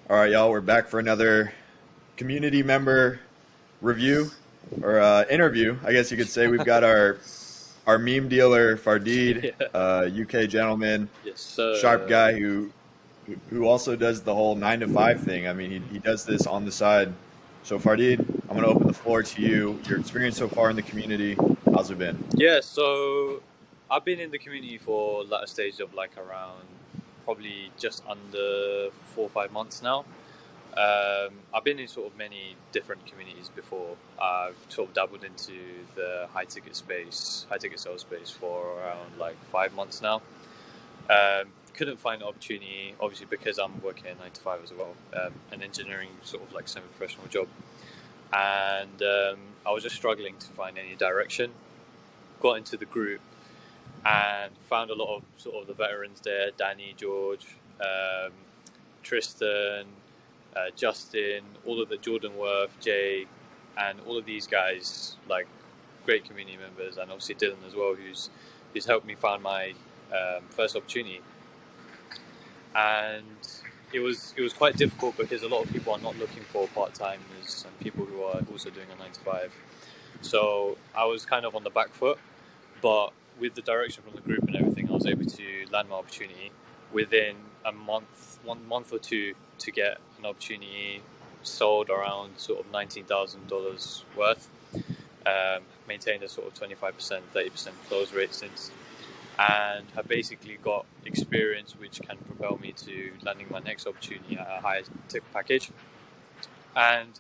All right, y'all, we're back for another community member review or interview, I guess you could say. We've got our meme dealer Fardid, Yeah. UK gentleman, Yes, sharp sir. guy who also does the whole 9 to 5 thing. I mean, he does this on the side. So Fardid, I'm gonna open the floor to you. Your experience so far in the community, how's it been? Yeah, so I've been in the community for like a stage of like around probably just under 4 or 5 months now. I've been in sort of many different communities before. I've sort of dabbled into the high ticket sales space for around like 5 months now. Couldn't find an opportunity, obviously, because I'm working a 9 to 5 as well, an engineering sort of like semi professional job. And I was just struggling to find any direction. Got into the group and found a lot of sort of the veterans there: Danny, George, Tristan, Justin, all of the Jordan Worth, Jay, and all of these guys, like great community members, and obviously Dylan as well, who's helped me find my first opportunity. And it was quite difficult because a lot of people are not looking for part timers and people who are also doing a 9 to 5. So I was kind of on the back foot, but with the direction from the group and everything, I was able to land my opportunity within a month, 1 month or two, to get an opportunity sold around sort of $19,000 worth. Maintained a sort of 25%, 30% close rate since, and have basically got experience which can propel me to landing my next opportunity at a higher tip package. And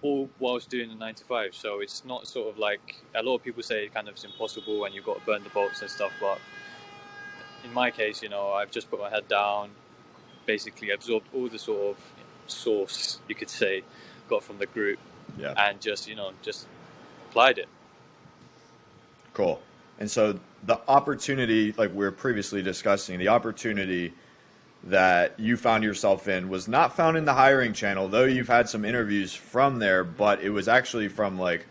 all whilst doing a 9 to 5. So it's not sort of like a lot of people say it kind of is impossible and you've got to burn the boats and stuff. But in my case, I've just put my head down, basically absorbed all the sort of source, you could say, got from the group, Yeah, and just applied it. cool. And so the opportunity, like we were previously discussing, the opportunity that you found yourself in was not found in the hiring channel, though you've had some interviews from there, but it was actually from like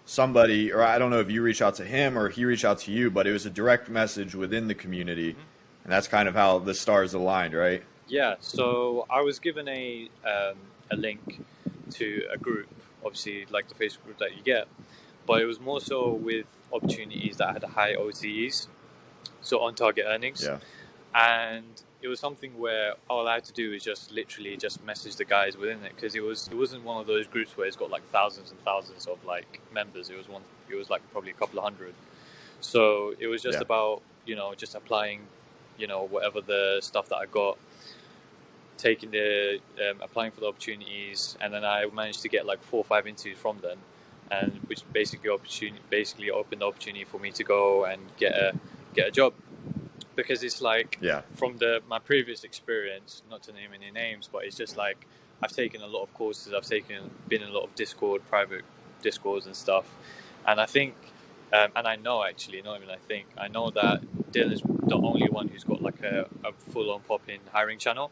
somebody, or I don't know if you reached out to him or he reached out to you, but it was a direct message within the community. Mm-hmm. And that's kind of how the stars aligned, right? Yeah, so I was given a link to a group, obviously like the Facebook group that you get, but it was more so with opportunities that had high OTEs, so on target earnings. Yeah. And it was something where all I had to do is just literally just message the guys within it, because it wasn't one of those groups where it's got like thousands and thousands of like members. It was like probably a couple of hundred. So it was just Yeah. about just applying whatever the stuff that I got, taking the applying for the opportunities, and then I managed to get like 4 or 5 interviews from them, and which basically opened the opportunity for me to go and get a job. Because it's like, Yeah. from my previous experience, not to name any names, but it's just like I've taken a lot of courses, been in a lot of private discords and stuff, and I think, and I know, actually, not even I know that Dylan's the only one who's got like a full-on pop-in hiring channel.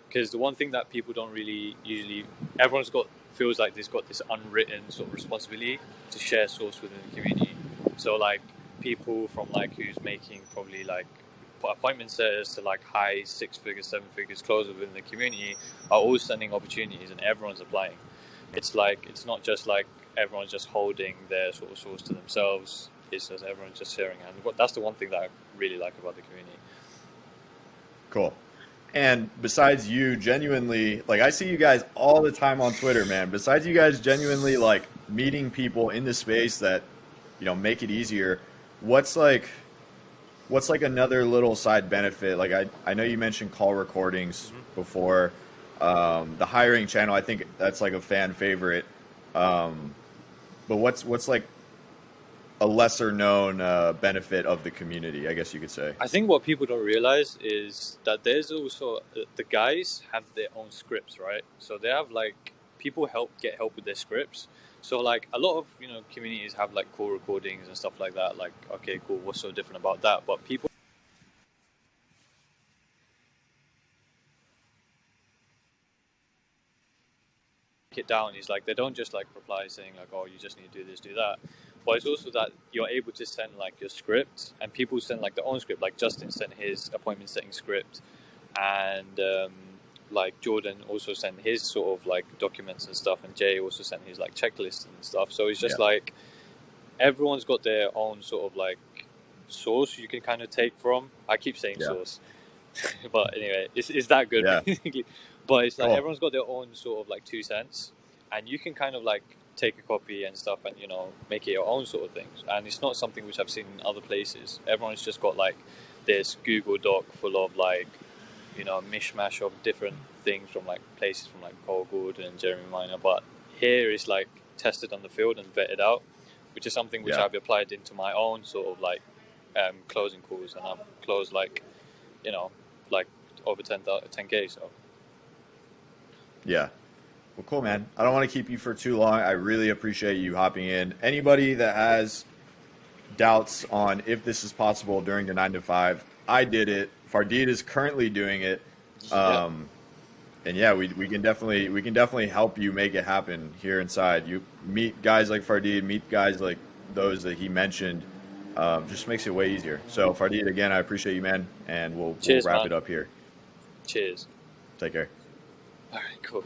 Because the one thing that people don't really usually, everyone's got feels like they've got this unwritten sort of responsibility to share source within the community. So like people from like who's making probably like appointment setters to like high 6 figures, 7 figures close within the community are all sending opportunities, and everyone's applying. It's like, it's not just like everyone's just holding their sort of source to themselves. It's just everyone's just sharing, and that's the one thing that I really like about the community. Cool. And besides you genuinely, like I see you guys all the time on Twitter, man. Besides you guys genuinely like meeting people in the space that, make it easier, what's like what's like another little side benefit? Like I know you mentioned call recordings Mm-hmm. before. The hiring channel, I think that's like a fan favorite. Um, but what's like a lesser known benefit of the community, I guess you could say. I think what people don't realize is that there's also the guys have their own scripts, right? So they have like people get help with their scripts. So like a lot of communities have like call recordings and stuff like that. Like, okay, cool, what's so different about that? But people break it down. Is like they don't just like reply saying like, oh, you just need to do this, do that. But it's also that you're able to send like your script, and people send like their own script. Like Justin sent his appointment setting script, and like Jordan also sent his sort of like documents and stuff, and Jay also sent his like checklist and stuff. So it's just Yeah. like everyone's got their own sort of like source you can kind of take from. I keep saying Yeah. source, but anyway, it's that good Yeah. basically. But it's like Cool. everyone's got their own sort of like 2 cents, and you can kind of like take a copy and stuff, and make it your own sort of things. And it's not something which I've seen in other places. Everyone's just got like this Google Doc full of like mishmash of different things from like places from like Cole Gordon and Jeremy Minor. But here is like tested on the field and vetted out, which is something which Yeah. I've applied into my own sort of like closing calls, and I've closed like like over 10K. So Yeah. Well, cool, man. I don't want to keep you for too long. I really appreciate you hopping in. Anybody that has doubts on if this is possible during the 9 to 5, I did it. Fardid is currently doing it. yeah, And yeah, we can definitely help you make it happen here inside. You meet guys like Fardid, meet guys like those that he mentioned. Just makes it way easier. So Fardid, again, I appreciate you, man, and we'll cheers, wrap man. it up here. Cheers. Take care. All right, cool.